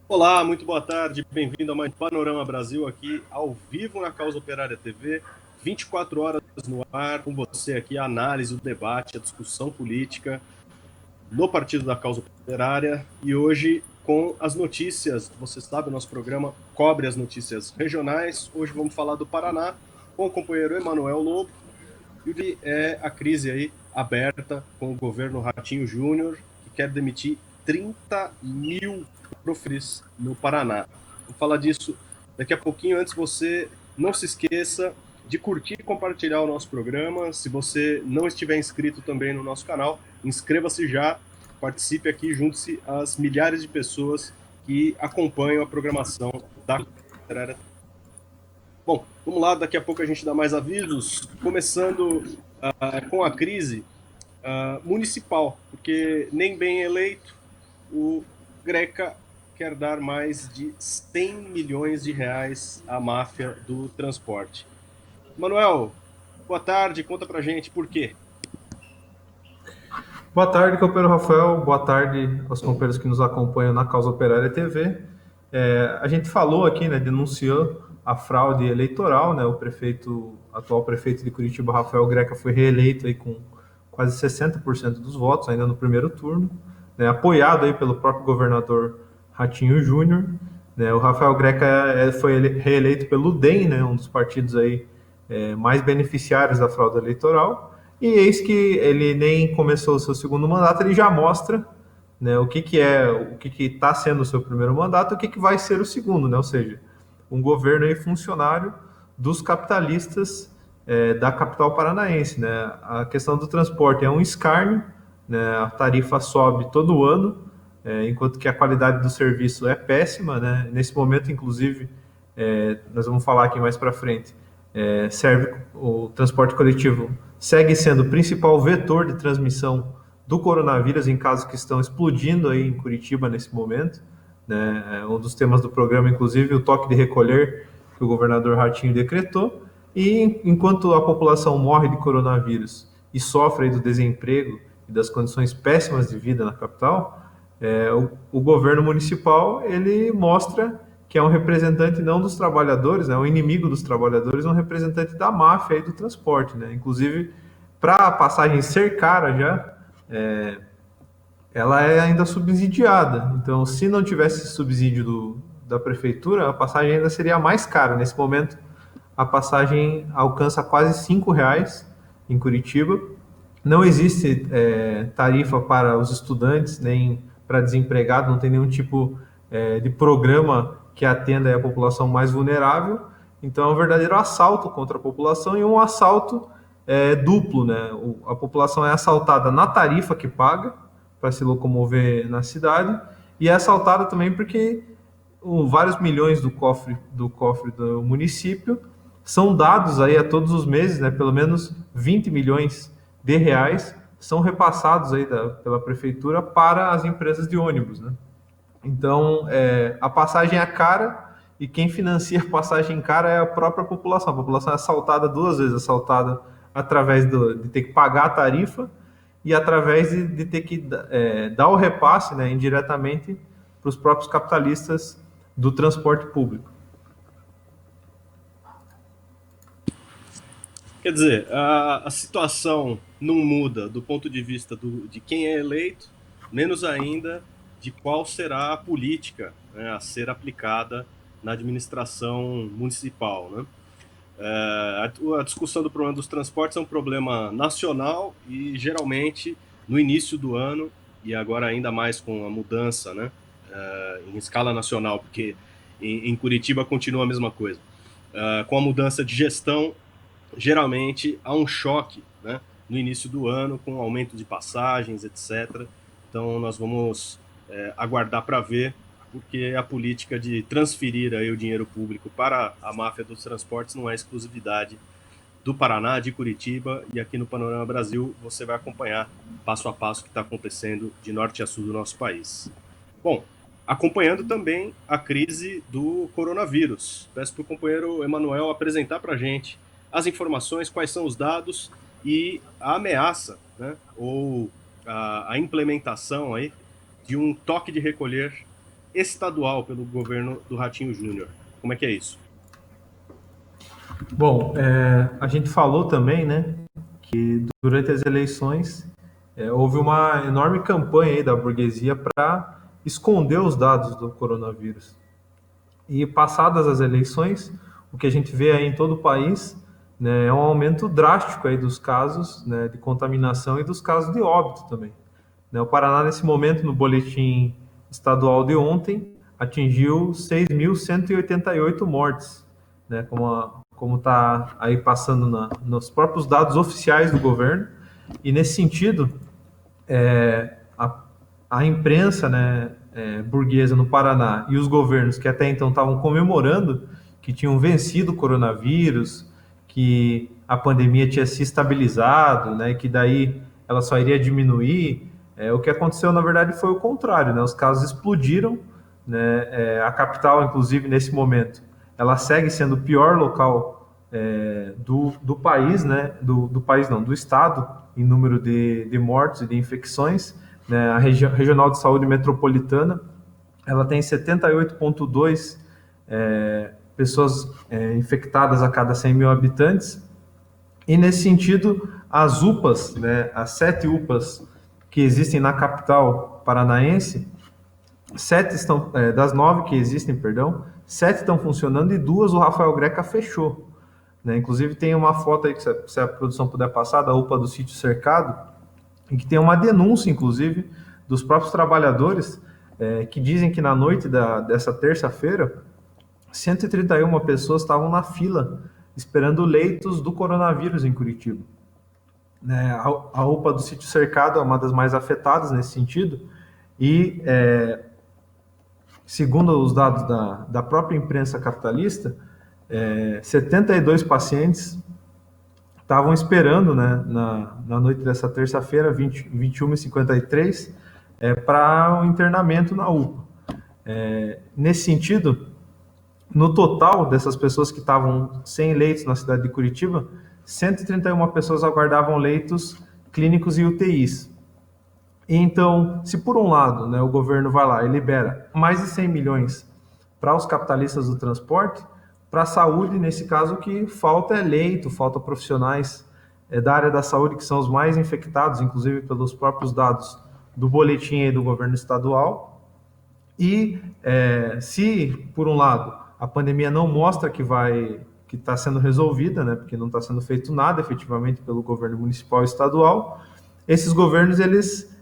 Olá, muito boa tarde, bem-vindo a mais Panorama Brasil aqui ao vivo na Causa Operária TV, 24 horas no ar, com você aqui a análise, o debate, a discussão política no Partido da Causa Operária e hoje com as notícias, você sabe, o nosso programa cobre as notícias regionais, hoje vamos falar do Paraná com o companheiro Emanuel Lobo e é a crise aí aberta com o governo Ratinho Júnior, que quer demitir 30 mil professores no Paraná. Vamos falar disso daqui a pouquinho. Antes, você não se esqueça de curtir e compartilhar o nosso programa. Se você não estiver inscrito também no nosso canal, inscreva-se já, participe aqui, junte-se às milhares de pessoas que acompanham a programação da Cultura. Bom, vamos lá, daqui a pouco a gente dá mais avisos, começando com a crise municipal, porque nem bem eleito, o Greca quer dar mais de 100 milhões de reais à máfia do transporte. Manuel, boa tarde, conta pra gente por quê. Boa tarde, companheiro Rafael. Boa tarde aos companheiros que nos acompanham na Causa Operária TV. A gente falou aqui, né, denunciou a fraude eleitoral, né? O atual prefeito de Curitiba, Rafael Greca, foi reeleito aí com quase 60% dos votos, ainda no primeiro turno, né, apoiado aí pelo próprio governador Ratinho Júnior. Né, o Rafael Greca foi reeleito pelo DEM, né, um dos partidos aí mais beneficiários da fraude eleitoral. E eis que ele nem começou o seu segundo mandato, ele já mostra, né, o que está sendo o seu primeiro mandato, o que vai ser o segundo, né? Ou seja, um governo aí funcionário dos capitalistas da capital paranaense, né? A questão do transporte é um escárnio, né? A tarifa sobe todo ano, enquanto que a qualidade do serviço é péssima, né? Nesse momento, inclusive, nós vamos falar aqui mais para frente, o transporte coletivo segue sendo o principal vetor de transmissão do coronavírus em casos que estão explodindo aí em Curitiba nesse momento, né? Um dos temas do programa, inclusive, o toque de recolher que o governador Ratinho decretou. E enquanto a população morre de coronavírus e sofre aí do desemprego e das condições péssimas de vida na capital, o governo municipal ele mostra que é um representante não dos trabalhadores, é um inimigo dos trabalhadores, um representante da máfia e do transporte, né? Inclusive, para a passagem ser cara já, ela é ainda subsidiada. Então, se não tivesse subsídio da prefeitura, a passagem ainda seria mais cara. Nesse momento, a passagem alcança quase R$ 5 em Curitiba. Não existe tarifa para os estudantes, nem para desempregado, não tem nenhum tipo de programa que atenda a população mais vulnerável. Então é um verdadeiro assalto contra a população e um assalto duplo, né? A população é assaltada na tarifa que paga para se locomover na cidade e é assaltada também porque vários milhões do cofre do município são dados aí a todos os meses, né? Pelo menos 20 milhões de reais são repassados aí pela prefeitura para as empresas de ônibus, né? Então, a passagem é cara e quem financia a passagem cara é a própria população. A população é assaltada duas vezes, assaltada através de ter que pagar a tarifa e através de ter que dar o repasse, né, indiretamente para os próprios capitalistas do transporte público. Quer dizer, a situação não muda do ponto de vista de quem é eleito, menos ainda de qual será a política, né, a ser aplicada na administração municipal, né? A discussão do problema dos transportes é um problema nacional e geralmente no início do ano, e agora ainda mais com a mudança, né, em escala nacional, porque em Curitiba continua a mesma coisa. Com a mudança de gestão, geralmente há um choque, né, no início do ano, com aumento de passagens, etc. Então nós vamos aguardar para ver, porque a política de transferir aí o dinheiro público para a máfia dos transportes não é exclusividade do Paraná, de Curitiba, e aqui no Panorama Brasil você vai acompanhar passo a passo o que está acontecendo de norte a sul do nosso país. Bom, acompanhando também a crise do coronavírus. Peço para o companheiro Emanuel apresentar para a gente as informações, quais são os dados e a ameaça, né, ou a implementação aí de um toque de recolher estadual pelo governo do Ratinho Júnior. Como é que é isso? Bom, a gente falou também, né, que durante as eleições houve uma enorme campanha aí da burguesia para esconder os dados do coronavírus. E passadas as eleições, o que a gente vê aí em todo o país, né, é um aumento drástico aí dos casos, né, de contaminação e dos casos de óbito também. Né, o Paraná, nesse momento, no boletim estadual de ontem, atingiu 6.188 mortes, né, como está aí passando nos próprios dados oficiais do governo. E nesse sentido, a imprensa, né, burguesa no Paraná e os governos que até então estavam comemorando que tinham vencido o coronavírus, que a pandemia tinha se estabilizado, né, que daí ela só iria diminuir. O que aconteceu, na verdade, foi o contrário, né? Os casos explodiram, né? A capital, inclusive, nesse momento, ela segue sendo o pior local do país, né? Do país não, do estado, em número de mortes e de infecções. Né? A Regional de Saúde Metropolitana, ela tem 78,2 pessoas infectadas a cada 100 mil habitantes. E, nesse sentido, as UPAs, né, as 7 UPAs que existem na capital paranaense, 7 estão, das 9 que existem, 7 estão funcionando e 2 o Rafael Greca fechou. Né? Inclusive tem uma foto aí, que se a produção puder passar, da UPA do Sítio Cercado, em que tem uma denúncia, inclusive, dos próprios trabalhadores, que dizem que na noite dessa terça-feira, 131 pessoas estavam na fila esperando leitos do coronavírus em Curitiba. A UPA do Sítio Cercado é uma das mais afetadas nesse sentido, e segundo os dados da própria imprensa capitalista, 72 pacientes estavam esperando, né, na noite dessa terça-feira, 21h53, para o internamento na UPA. Nesse sentido, no total dessas pessoas que estavam sem leitos na cidade de Curitiba, 131 pessoas aguardavam leitos clínicos e UTIs. E então, se por um lado, né, o governo vai lá e libera mais de 100 milhões para os capitalistas do transporte, para a saúde, nesse caso, o que falta é leito, falta profissionais da área da saúde, que são os mais infectados, inclusive pelos próprios dados do boletim aí do governo estadual. E se, por um lado, a pandemia não mostra que está sendo resolvida, né, porque não está sendo feito nada efetivamente pelo governo municipal e estadual, esses governos eles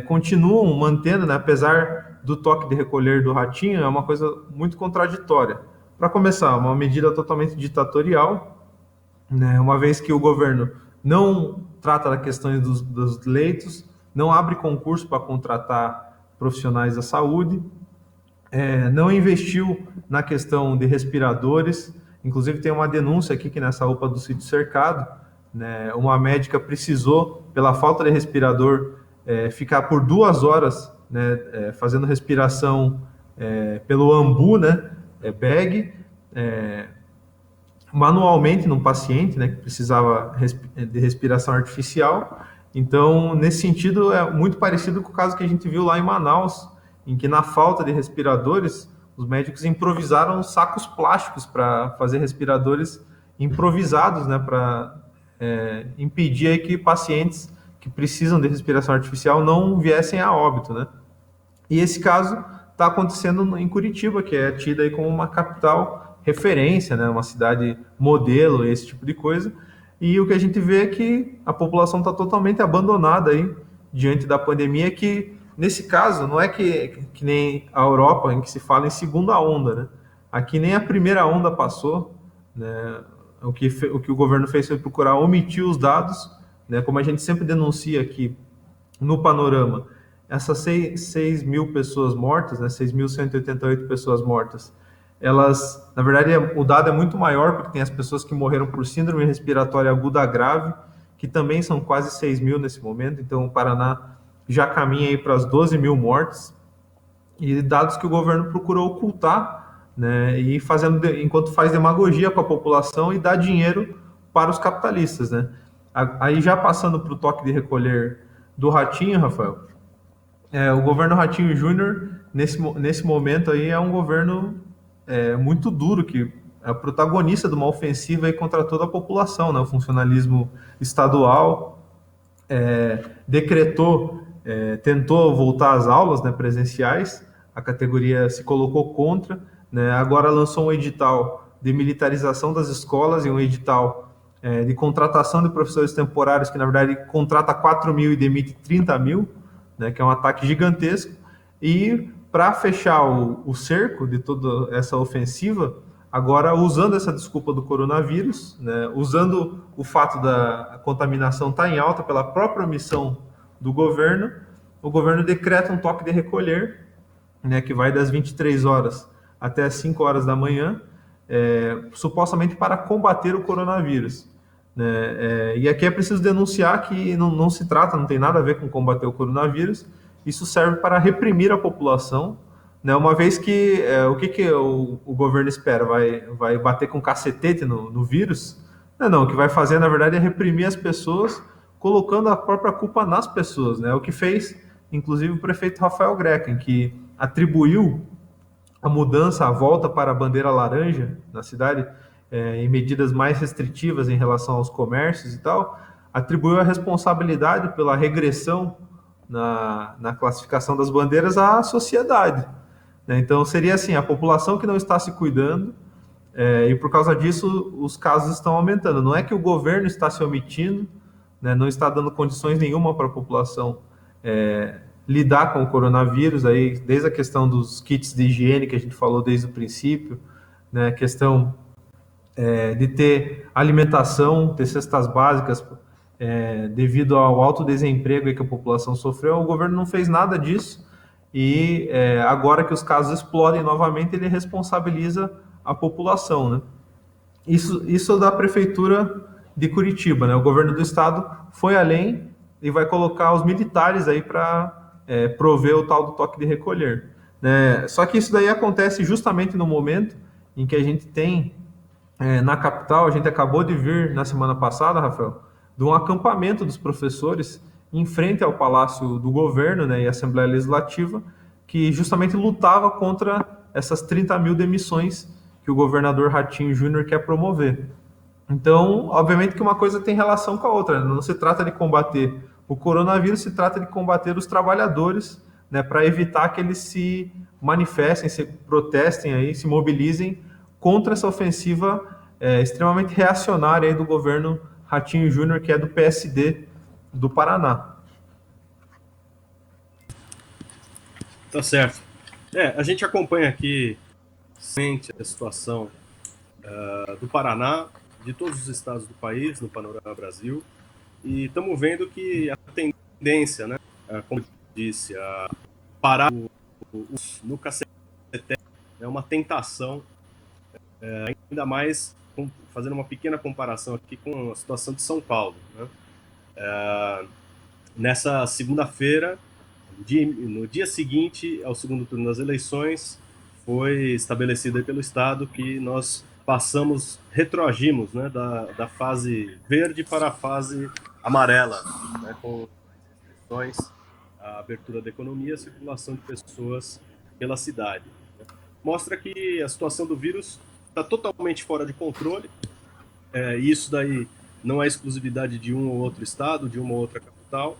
continuam mantendo, né, apesar do toque de recolher do Ratinho, é uma coisa muito contraditória. Para começar, uma medida totalmente ditatorial, né, uma vez que o governo não trata da questão dos leitos, não abre concurso para contratar profissionais da saúde, não investiu na questão de respiradores. Inclusive tem uma denúncia aqui que nessa UPA do Sítio Cercado, né, uma médica precisou, pela falta de respirador, ficar por 2 horas, né, fazendo respiração pelo ambu, né, bag, manualmente num paciente, né, que precisava de respiração artificial. Então, nesse sentido, é muito parecido com o caso que a gente viu lá em Manaus, em que, na falta de respiradores, os médicos improvisaram sacos plásticos para fazer respiradores improvisados, né, para impedir aí que pacientes que precisam de respiração artificial não viessem a óbito, né? E esse caso está acontecendo em Curitiba, que é tida aí como uma capital referência, né, uma cidade modelo, esse tipo de coisa. E o que a gente vê é que a população está totalmente abandonada aí diante da pandemia, que nesse caso não é que nem a Europa, em que se fala em segunda onda, né? Aqui nem a primeira onda passou, né? O que o governo fez foi procurar omitir os dados, né? Como a gente sempre denuncia aqui no Panorama, essas 6 mil pessoas mortas, né? 6.188 pessoas mortas, elas, na verdade, o dado é muito maior, porque tem as pessoas que morreram por síndrome respiratória aguda grave, que também são quase 6 mil nesse momento, então o Paraná já caminha aí para as 12 mil mortes, e dados que o governo procurou ocultar, né, e fazendo, enquanto faz demagogia com a população e dá dinheiro para os capitalistas, né. Aí já passando para o toque de recolher do Ratinho, Rafael, o governo Ratinho Júnior, nesse momento aí, é um governo muito duro, que é protagonista de uma ofensiva aí contra toda a população, né? O funcionalismo estadual decretou, tentou voltar às aulas, né, presenciais, a categoria se colocou contra, né? Agora lançou um edital de militarização das escolas e um edital de contratação de professores temporários, que na verdade contrata 4 mil e demite 30 mil, né, que é um ataque gigantesco. E para fechar o cerco de toda essa ofensiva, agora usando essa desculpa do coronavírus, né, usando o fato da contaminação estar em alta pela própria omissão do governo, o governo decreta um toque de recolher, né, que vai das 23 horas até as 5 horas da manhã, supostamente para combater o coronavírus. Né? E aqui é preciso denunciar que não se trata, não tem nada a ver com combater o coronavírus, isso serve para reprimir a população, né? Uma vez que o que o governo espera? Vai bater com cacetete no vírus? Não, o que vai fazer, na verdade, é reprimir as pessoas, colocando a própria culpa nas pessoas. Né? O que fez, inclusive, o prefeito Rafael Grecken, que atribuiu a mudança, a volta para a bandeira laranja na cidade, em medidas mais restritivas em relação aos comércios e tal, atribuiu a responsabilidade pela regressão na classificação das bandeiras à sociedade. Né? Então, seria assim, a população que não está se cuidando, e por causa disso os casos estão aumentando. Não é que o governo está se omitindo, né, não está dando condições nenhuma para a população lidar com o coronavírus, aí, desde a questão dos kits de higiene que a gente falou desde o princípio, né, a questão de ter alimentação, ter cestas básicas, devido ao alto desemprego que a população sofreu, o governo não fez nada disso, e agora que os casos explodem novamente, ele responsabiliza a população, né? Isso da prefeitura de Curitiba, né? O governo do estado foi além e vai colocar os militares aí para prover o tal do toque de recolher, né? Só que isso daí acontece justamente no momento em que a gente tem na capital, a gente acabou de vir na semana passada, Rafael, de um acampamento dos professores em frente ao Palácio do Governo, né, e Assembleia Legislativa, que justamente lutava contra essas 30 mil demissões que o governador Ratinho Júnior quer promover. Então, obviamente que uma coisa tem relação com a outra, né? Não se trata de combater o coronavírus, se trata de combater os trabalhadores, né, para evitar que eles se manifestem, se protestem aí, se mobilizem contra essa ofensiva extremamente reacionária aí do governo Ratinho Júnior, que é do PSD do Paraná. Tá certo. A gente acompanha aqui sempre a situação do Paraná, de todos os estados do país, no Panorama Brasil, e estamos vendo que a tendência, né, como eu disse, a parar no cacete é uma tentação, ainda mais fazendo uma pequena comparação aqui com a situação de São Paulo. Né? Nessa segunda-feira, no dia seguinte ao segundo turno das eleições, foi estabelecido aí pelo Estado que nós retroagimos, né, da fase verde para a fase amarela, né, com restrições à abertura da economia e a circulação de pessoas pela cidade. Mostra que a situação do vírus está totalmente fora de controle, e isso daí não é exclusividade de um ou outro estado, de uma ou outra capital.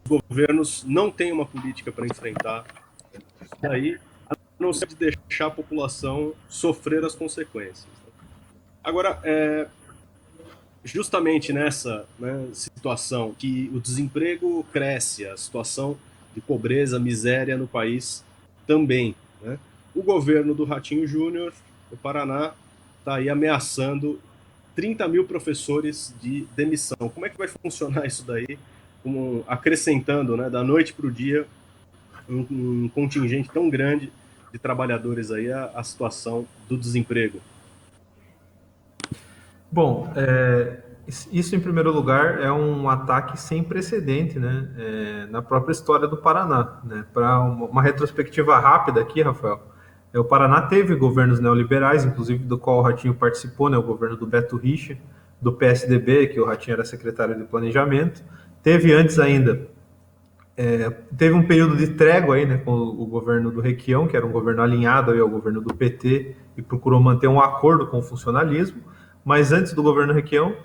Os governos não têm uma política para enfrentar isso daí, a não ser de deixar a população sofrer as consequências. Agora, justamente nessa, né, situação que o desemprego cresce, a situação de pobreza, miséria no país também, né? O governo do Ratinho Júnior, do Paraná, está aí ameaçando 30 mil professores de demissão. Como é que vai funcionar isso daí? Acrescentando, né, da noite para o dia um contingente tão grande de trabalhadores aí a situação do desemprego? Bom, isso em primeiro lugar é um ataque sem precedente, né, na própria história do Paraná, né? Para uma retrospectiva rápida aqui, Rafael, o Paraná teve governos neoliberais, inclusive do qual o Ratinho participou, né, o governo do Beto Richa, do PSDB, que o Ratinho era secretário de Planejamento. Teve antes ainda, teve um período de trégua aí, né, com o governo do Requião, que era um governo alinhado aí ao governo do PT e procurou manter um acordo com o funcionalismo. Mas antes do governo Requião,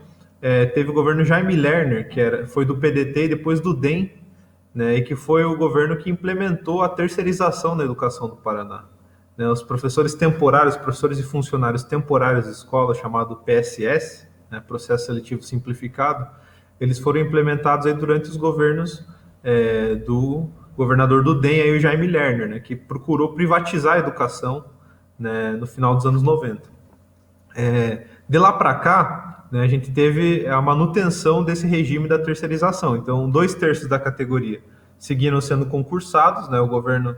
teve o governo Jaime Lerner, que foi do PDT e depois do DEM, né, e que foi o governo que implementou a terceirização da educação do Paraná. Né, os professores temporários, professores e funcionários temporários de escola, chamado PSS, né, Processo Seletivo Simplificado, eles foram implementados aí durante os governos do governador do DEM, aí o Jaime Lerner, né, que procurou privatizar a educação, né, no final dos anos 90. De lá para cá, né, a gente teve a manutenção desse regime da terceirização. Então, 2/3 da categoria seguiram sendo concursados, né, o governo,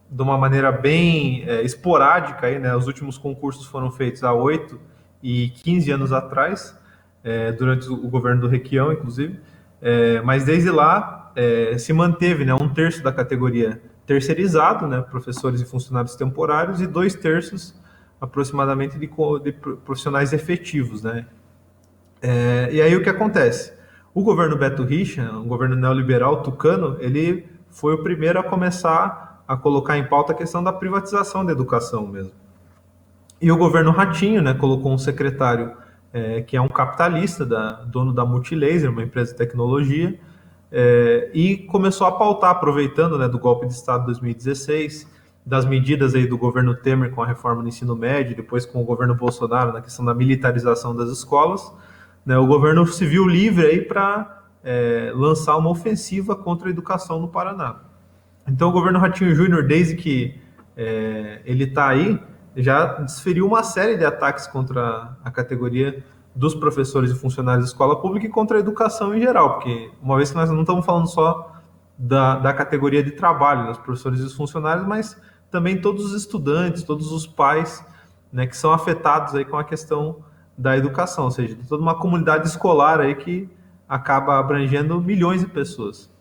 de uma maneira bem esporádica, aí, né, os últimos concursos foram feitos há 8 e 15 anos atrás, durante o governo do Requião, inclusive, mas desde lá se manteve, né, 1/3 da categoria terceirizado, né, professores e funcionários temporários, e 2/3 aproximadamente de profissionais efetivos, né? E aí o que acontece? O governo Beto Richa, um governo neoliberal tucano, ele foi o primeiro a começar a colocar em pauta a questão da privatização da educação mesmo. E o governo Ratinho, né, colocou um secretário que é um capitalista, dono da Multilaser, uma empresa de tecnologia, e começou a pautar, aproveitando, né, do golpe de Estado de 2016, das medidas aí do governo Temer com a reforma do ensino médio, depois com o governo Bolsonaro na questão da militarização das escolas, né, o governo se viu livre aí para lançar uma ofensiva contra a educação no Paraná. Então o governo Ratinho Júnior, desde que ele está aí, já desferiu uma série de ataques contra a categoria dos professores e funcionários de escola pública e contra a educação em geral, porque uma vez que nós não estamos falando só da categoria de trabalho, dos professores e dos funcionários, mas também todos os estudantes, todos os pais, né, que são afetados aí com a questão da educação, ou seja, toda uma comunidade escolar aí que acaba abrangendo milhões de pessoas.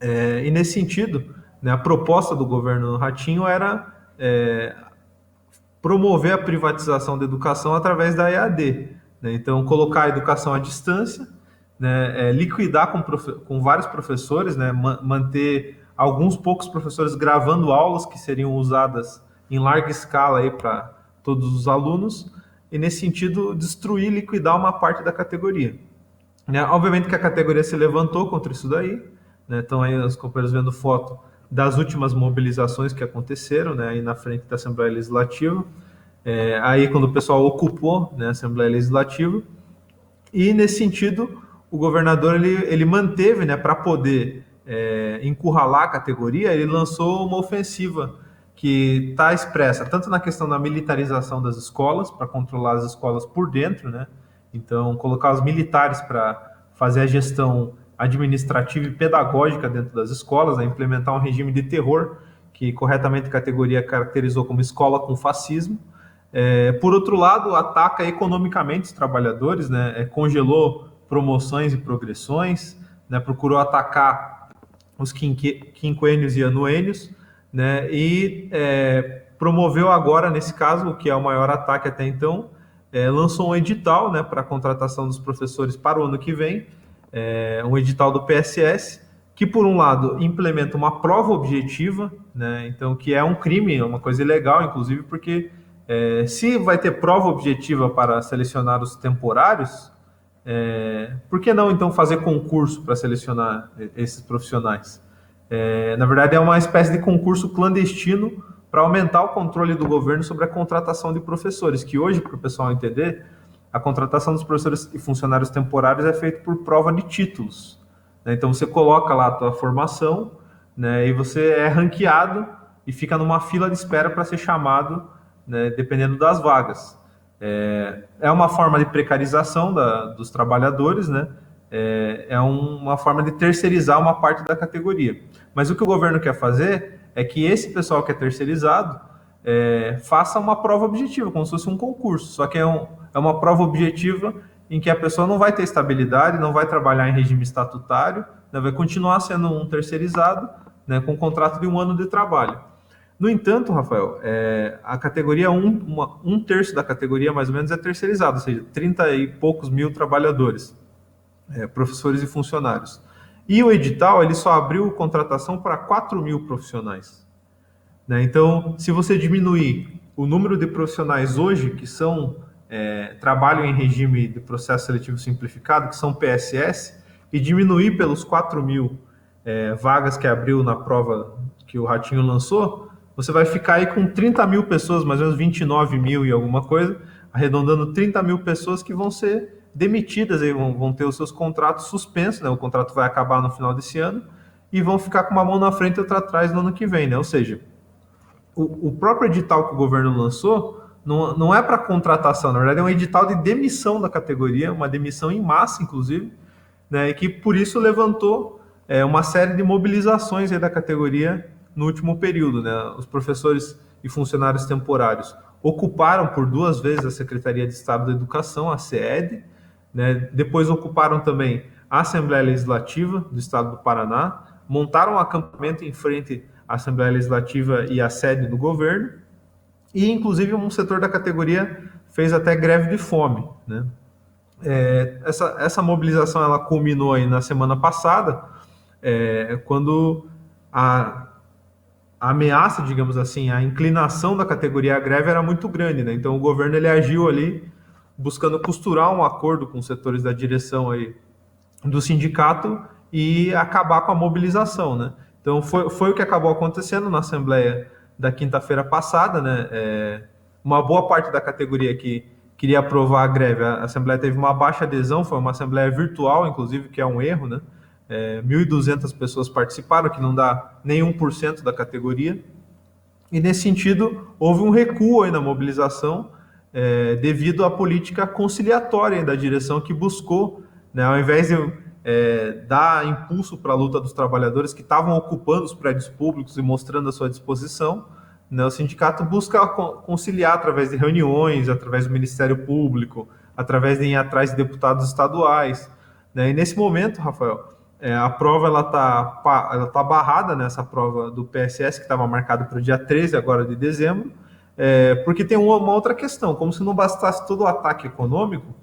E nesse sentido, né, a proposta do governo Ratinho era promover a privatização da educação através da EAD, né? Então, colocar a educação à distância, né, liquidar com vários professores, né, manter alguns poucos professores gravando aulas que seriam usadas em larga escala aí para todos os alunos, e nesse sentido destruir e liquidar uma parte da categoria. Né? Obviamente que a categoria se levantou contra isso daí, né? Estão aí os companheiros vendo foto das últimas mobilizações que aconteceram, né, aí na frente da Assembleia Legislativa, aí quando o pessoal ocupou, né, a Assembleia Legislativa, e nesse sentido o governador ele manteve, né, para poder encurralar a categoria, ele lançou uma ofensiva que está expressa tanto na questão da militarização das escolas, para controlar as escolas por dentro, né, então colocar os militares para fazer a gestão administrativa e pedagógica dentro das escolas, né, implementar um regime de terror, que corretamente a categoria caracterizou como escola com fascismo. Por outro lado, ataca economicamente os trabalhadores, né, congelou promoções e progressões, né, procurou atacar os quinquênios e anuênios, né, e promoveu agora, nesse caso, o que é o maior ataque até então, lançou um edital, né, para a contratação dos professores para o ano que vem, um edital do PSS, que por um lado implementa uma prova objetiva, né, então que é um crime, é uma coisa ilegal, inclusive, porque se vai ter prova objetiva para selecionar os temporários, por que não então fazer concurso para selecionar esses profissionais? Na verdade, é uma espécie de concurso clandestino para aumentar o controle do governo sobre a contratação de professores, que hoje, para o pessoal entender, a contratação dos professores e funcionários temporários é feita por prova de títulos, né? Então você coloca lá a tua formação, né, e você é ranqueado e fica numa fila de espera para ser chamado, né, dependendo das vagas. É uma forma de precarização dos trabalhadores, né? uma forma de terceirizar uma parte da categoria. Mas o que o governo quer fazer é que esse pessoal que é terceirizado faça uma prova objetiva, como se fosse um concurso, só que é uma prova objetiva em que a pessoa não vai ter estabilidade, não vai trabalhar em regime estatutário, né, vai continuar sendo um terceirizado, né, com um contrato de 1 ano de trabalho. No entanto, Rafael, a categoria, um terço da categoria mais ou menos é terceirizado, ou seja, 30 e poucos mil trabalhadores, professores e funcionários. E o edital ele só abriu contratação para 4 mil profissionais. Né? Então, se você diminuir o número de profissionais hoje que trabalham em regime de processo seletivo simplificado, que são PSS, e diminuir pelos 4 mil vagas que abriu na prova que o Ratinho lançou, você vai ficar aí com 30 mil pessoas, mais ou menos 29 mil e alguma coisa, arredondando 30 mil pessoas que vão ser demitidas, aí vão ter os seus contratos suspensos, né? O contrato vai acabar no final desse ano, e vão ficar com uma mão na frente e outra atrás no ano que vem, né? Ou seja, o próprio edital que o governo lançou não é para contratação, na verdade é um edital de demissão da categoria, uma demissão em massa, inclusive, né, e que por isso levantou uma série de mobilizações aí da categoria no último período. Né? Os professores e funcionários temporários ocuparam por 2 vezes a Secretaria de Estado da Educação, a SEED, né? Depois ocuparam também a Assembleia Legislativa do Estado do Paraná, montaram um acampamento em frente à Assembleia Legislativa e à sede do governo, e inclusive um setor da categoria fez até greve de fome. Né? Essa mobilização ela culminou aí na semana passada, quando a ameaça, digamos assim, a inclinação da categoria à greve era muito grande, né? Então o governo ele agiu ali buscando costurar um acordo com os setores da direção aí do sindicato e acabar com a mobilização, né? Então foi o que acabou acontecendo na Assembleia da quinta-feira passada, né? Uma boa parte da categoria que queria aprovar a greve, a Assembleia teve uma baixa adesão, foi uma Assembleia virtual, inclusive, que é um erro, né? 1.200 pessoas participaram, que não dá nem 1% da categoria, e nesse sentido houve um recuo aí na mobilização, devido à política conciliatória da direção que buscou, né, ao invés de dar impulso para a luta dos trabalhadores que estavam ocupando os prédios públicos e mostrando a sua disposição, né, o sindicato busca conciliar através de reuniões, através do Ministério Público, através de ir atrás de deputados estaduais. Né, e nesse momento, Rafael, a prova ela tá barrada, nessa prova do PSS, que estava marcada para o dia 13 agora de dezembro, porque tem uma outra questão, como se não bastasse todo o ataque econômico,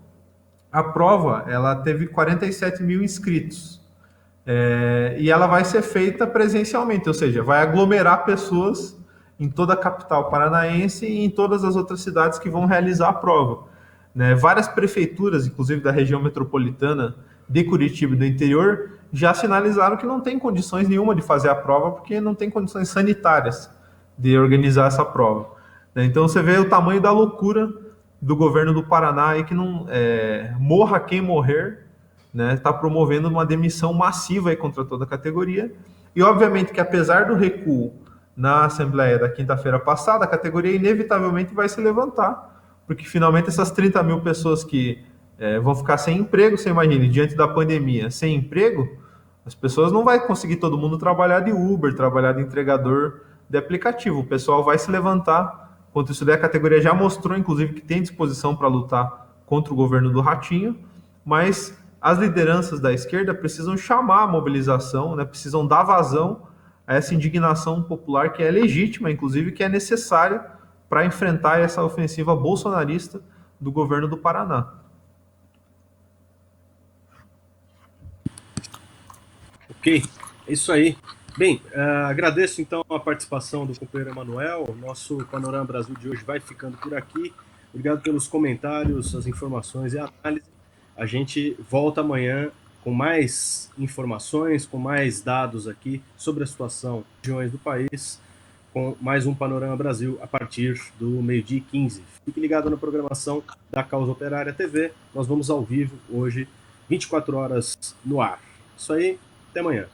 a prova ela teve 47 mil inscritos, e ela vai ser feita presencialmente, ou seja, vai aglomerar pessoas em toda a capital paranaense e em todas as outras cidades que vão realizar a prova. Né? Várias prefeituras, inclusive da região metropolitana de Curitiba e do interior, já sinalizaram que não tem condições nenhuma de fazer a prova, porque não tem condições sanitárias de organizar essa prova. Então você vê o tamanho da loucura do governo do Paraná aí, que não morra quem morrer, né, está promovendo uma demissão massiva aí contra toda a categoria. E obviamente que apesar do recuo na Assembleia da quinta-feira passada, a categoria inevitavelmente vai se levantar, porque finalmente essas 30 mil pessoas que vão ficar sem emprego, você imagine, diante da pandemia, sem emprego, as pessoas não vai conseguir todo mundo trabalhar de Uber, trabalhar de entregador de aplicativo. O pessoal vai se levantar contra isso daí. A categoria já mostrou, inclusive, que tem disposição para lutar contra o governo do Ratinho, mas as lideranças da esquerda precisam chamar a mobilização, né, precisam dar vazão a essa indignação popular que é legítima, inclusive, que é necessária para enfrentar essa ofensiva bolsonarista do governo do Paraná. Ok, é isso aí. Bem, agradeço então a participação do companheiro Emanuel. Nosso Panorama Brasil de hoje vai ficando por aqui. Obrigado pelos comentários, as informações e a análise. A gente volta amanhã com mais informações, com mais dados aqui sobre a situação das regiões do país, com mais um Panorama Brasil a partir do 12h15. Fique ligado na programação da Causa Operária TV. Nós vamos ao vivo hoje, 24 horas no ar. Isso aí, até amanhã.